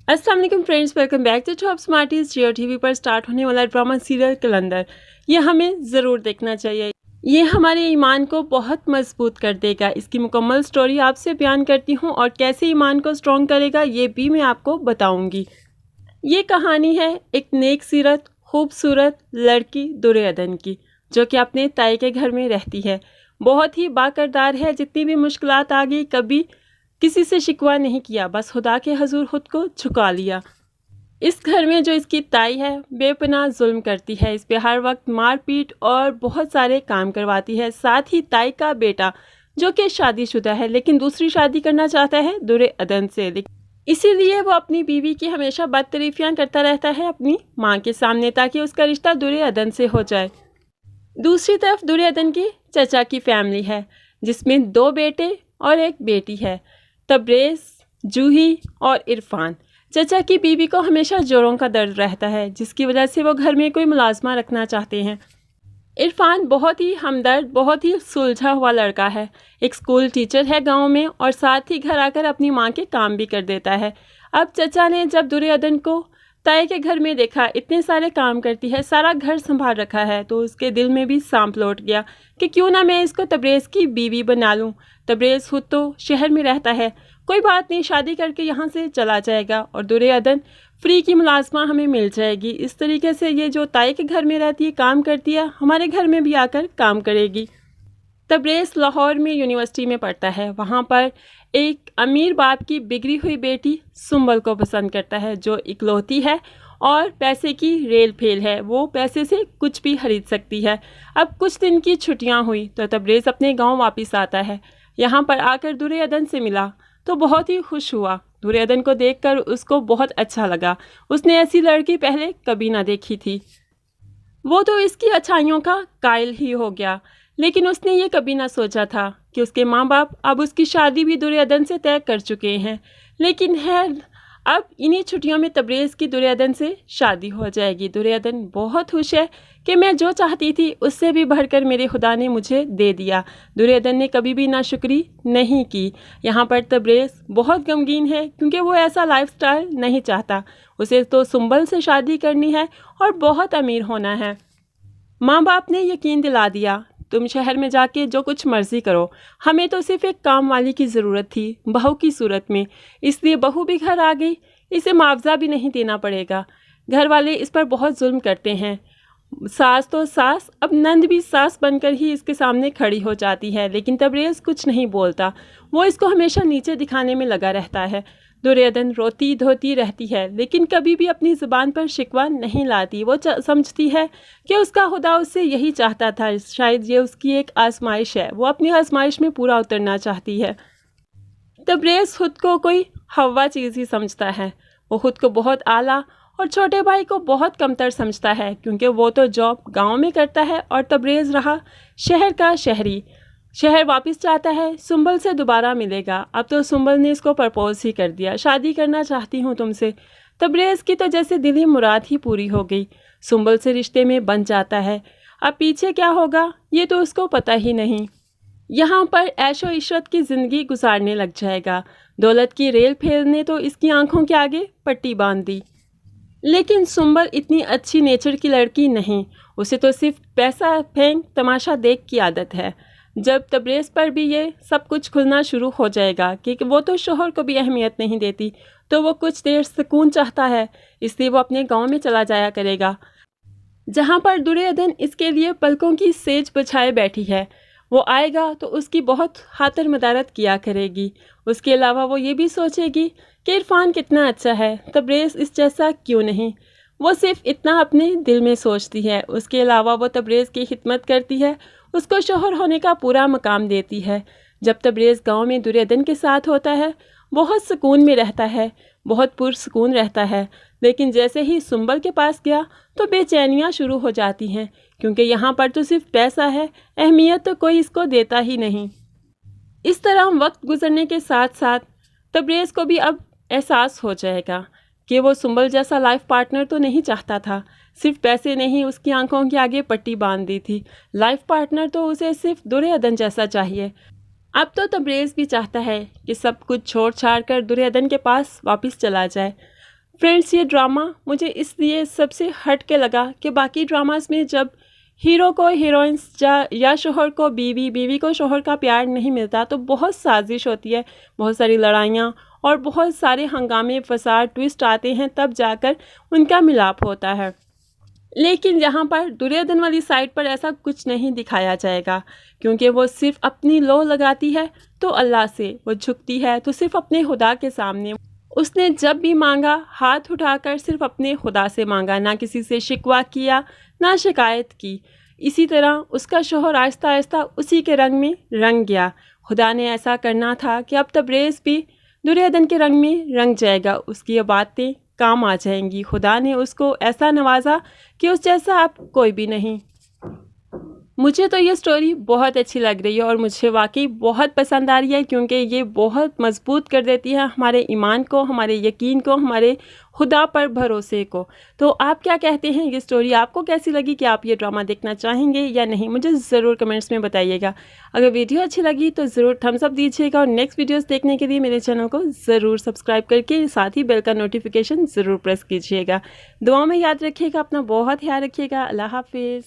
अस्सलाम वालेकुम friends, welcome back to top smarties. Geo TV पर स्टार्ट होने वाला ड्रामा सीरियल कलंदर, ये हमें ज़रूर देखना चाहिए। ये हमारे ईमान को बहुत मजबूत कर देगा। इसकी मुकम्मल स्टोरी आपसे बयान करती हूँ और कैसे ईमान को स्ट्रॉन्ग करेगा ये भी मैं आपको बताऊँगी। ये कहानी है एक नेक सीरत खूबसूरत लड़की दुर्योधन की, जो कि अपने ताई के घर में रहती है। बहुत ही बाकरदार है। जितनी भी मुश्किलात आ गई कभी किसी से शिकवा नहीं किया, बस खुदा के हजूर खुद को झुका लिया। इस घर में जो इसकी ताई है बेपनाह जुल्म करती है, इस पे हर वक्त मारपीट और बहुत सारे काम करवाती है। साथ ही ताई का बेटा जो कि शादीशुदा है लेकिन दूसरी शादी करना चाहता है दुर्योधन से, इसीलिए वो अपनी बीवी की हमेशा बदतरीफियां करता रहता है अपनी माँ के सामने, ताकि उसका रिश्ता दुर्योधन से हो जाए। दूसरी तरफ दुर्योधन की चचा की फैमिली है, जिसमें 2 बेटे और 1 बेटी है, तब्रेज़, जूही और इरफान। चचा की बीवी को हमेशा जोड़ों का दर्द रहता है, जिसकी वजह से वो घर में कोई मुलाजमा रखना चाहते हैं। इरफान बहुत ही हमदर्द, बहुत ही सुलझा हुआ लड़का है। एक स्कूल टीचर है गांव में और साथ ही घर आकर अपनी माँ के काम भी कर देता है। अब चचा ने जब दुर्योधन को ताई के घर में देखा, इतने सारे काम करती है, सारा घर संभाल रखा है, तो उसके दिल में भी सांप लौट गया कि क्यों ना मैं इसको तब्रेज़ की बीवी बना लूँ। तब्रेज़ खुद तो शहर में रहता है, कोई बात नहीं, शादी करके यहाँ से चला जाएगा और दुर्योधन फ्री की मुलाजमा हमें मिल जाएगी। इस तरीके से ये जो ताई के घर में रहती है, काम करती है, हमारे घर में भी आकर काम करेगी। तब्रेज़ लाहौर में यूनिवर्सिटी में पढ़ता है। वहाँ पर एक अमीर बाप की बिगड़ी हुई बेटी सुंबल को पसंद करता है, जो इकलौती है और पैसे की रेल फेल है। वो पैसे से कुछ भी खरीद सकती है। अब कुछ दिन की छुट्टियाँ हुई तो तब्रेज़ अपने गांव वापस आता है। यहाँ पर आकर दुर्योधन से मिला तो बहुत ही खुश हुआ। दुर्योधन को देखकर उसको बहुत अच्छा लगा। उसने ऐसी लड़की पहले कभी ना देखी थी। वो तो इसकी अच्छाइयों का कायल ही हो गया, लेकिन उसने ये कभी ना सोचा था कि उसके माँ बाप अब उसकी शादी भी दुर्योधन से तय कर चुके हैं। लेकिन है, अब इन्हीं छुट्टियों में तब्रेज़ की दुर्योधन से शादी हो जाएगी। दुर्योधन बहुत खुश है कि मैं जो चाहती थी उससे भी बढ़कर मेरे खुदा ने मुझे दे दिया। दुर्योधन ने कभी भी नाशुक्री नहीं की। यहाँ पर तब्रेज़ बहुत गमगीन है क्योंकि वो ऐसा लाइफस्टाइल नहीं चाहता। उसे तो सुंबल से शादी करनी है और बहुत अमीर होना है। माँ बाप ने यकीन दिला दिया, तुम शहर में जाके जो कुछ मर्जी करो, हमें तो सिर्फ एक काम वाली की ज़रूरत थी बहू की सूरत में, इसलिए बहू भी घर आ गई। इसे मुआवजा भी नहीं देना पड़ेगा। घर वाले इस पर बहुत जुल्म करते हैं। सास तो सास, अब नंद भी सास बनकर ही इसके सामने खड़ी हो जाती है, लेकिन तब्रेज़ कुछ नहीं बोलता। वो इसको हमेशा नीचे दिखाने में लगा रहता है। दुर्योधन रोती धोती रहती है, लेकिन कभी भी अपनी ज़ुबान पर शिकवा नहीं लाती। वो समझती है कि उसका खुदा उससे यही चाहता था, शायद ये उसकी एक आजमाइश है। वो अपनी आजमाइश में पूरा उतरना चाहती है। तब्रेज़ खुद को कोई हवा चीज़ ही समझता है। वो खुद को बहुत आला और छोटे भाई को बहुत कमतर समझता है, क्योंकि वो तो जॉब गांव में करता है और तब्रेज़ रहा शहर का शहरी। शहर वापस चाहता है, सुंबल से दोबारा मिलेगा। अब तो सुंबल ने इसको प्रपोज ही कर दिया, शादी करना चाहती हूँ तुमसे। तब्रेज़ की तो जैसे दिली मुराद ही पूरी हो गई। सुंबल से रिश्ते में बन जाता है। अब पीछे क्या होगा ये तो उसको पता ही नहीं। यहाँ पर ऐशो इशरत की ज़िंदगी गुजारने लग जाएगा। दौलत की रेल फेल ने तो इसकी आंखों के आगे पट्टी बांध दी। लेकिन सुंबल इतनी अच्छी नेचर की लड़की नहीं। उसे तो सिर्फ पैसा फेंक तमाशा देख की आदत है। जब तब्रेज़ पर भी ये सब कुछ खुलना शुरू हो जाएगा कि वो तो शोहर को भी अहमियत नहीं देती, तो वो कुछ देर सुकून चाहता है, इसलिए वो अपने गांव में चला जाया करेगा, जहां पर दुर्योधन इसके लिए पलकों की सेज बिछाए बैठी है। वो आएगा तो उसकी बहुत खातिर मदारत किया करेगी। उसके अलावा वो ये भी सोचेगी कि इरफान कितना अच्छा है, तब्रेज़ इस जैसा क्यों नहीं। वो सिर्फ इतना अपने दिल में सोचती है। उसके अलावा वो तब्रेज़ की खिदमत करती है, उसको शोहर होने का पूरा मकाम देती है। जब तब्रेज़ गांव में दुर्योधन के साथ होता है बहुत सुकून में रहता है, बहुत पुरसुकून रहता है। लेकिन जैसे ही सुंबल के पास गया तो बेचैनियाँ शुरू हो जाती हैं, क्योंकि यहाँ पर तो सिर्फ पैसा है, अहमियत तो कोई इसको देता ही नहीं। इस तरह वक्त गुजरने के साथ साथ तब्रेज़ को भी अब एहसास हो जाएगा कि वो सुंबल जैसा लाइफ पार्टनर तो नहीं चाहता था। सिर्फ पैसे ने ही उसकी आंखों के आगे पट्टी बांध दी थी। लाइफ पार्टनर तो उसे सिर्फ दुर्योधन जैसा चाहिए। अब तो तब्रेज़ भी चाहता है कि सब कुछ छोड़ छाड़ कर दुर्योधन के पास वापस चला जाए। फ्रेंड्स, ये ड्रामा मुझे इसलिए सबसे हट के लगा कि बाकी ड्रामास में जब हीरो को हीरोइंस या शोहर को बीवी, बीवी को शोहर का प्यार नहीं मिलता तो बहुत साजिश होती है, बहुत सारी लड़ाइयाँ और बहुत सारे हंगामे, फसाद, ट्विस्ट आते हैं, तब जाकर उनका मिलाप होता है। लेकिन यहाँ पर दुर्योधन वाली साइड पर ऐसा कुछ नहीं दिखाया जाएगा, क्योंकि वो सिर्फ अपनी लो लगाती है तो अल्लाह से, वो झुकती है तो सिर्फ अपने खुदा के सामने। उसने जब भी मांगा हाथ उठाकर सिर्फ अपने खुदा से मांगा, ना किसी से शिकवा किया, ना शिकायत की। इसी तरह उसका शोहर आहिस्ता आहिस्ता उसी के रंग में रंग गया। खुदा ने ऐसा करना था कि अब तबरेज़ भी दुर्योधन के रंग में रंग जाएगा, उसकी ये बातें काम आ जाएंगी। खुदा ने उसको ऐसा नवाजा कि उस जैसा अब कोई भी नहीं। मुझे तो ये स्टोरी बहुत अच्छी लग रही है और मुझे वाकई बहुत पसंद आ रही है, क्योंकि ये बहुत मजबूत कर देती है हमारे ईमान को, हमारे यकीन को, हमारे खुदा पर भरोसे को। तो आप क्या कहते हैं, ये स्टोरी आपको कैसी लगी? कि आप ये ड्रामा देखना चाहेंगे या नहीं? मुझे ज़रूर कमेंट्स में बताइएगा। अगर वीडियो अच्छी लगी तो ज़रूर थम्स अप दीजिएगा और नेक्स्ट वीडियोज़ देखने के लिए मेरे चैनल को ज़रूर सब्सक्राइब करके साथ ही बेल का नोटिफिकेशन ज़रूर प्रेस कीजिएगा। दुआ में याद रखिएगा, अपना बहुत ख्याल रखिएगा। अल्लाह हाफिज़।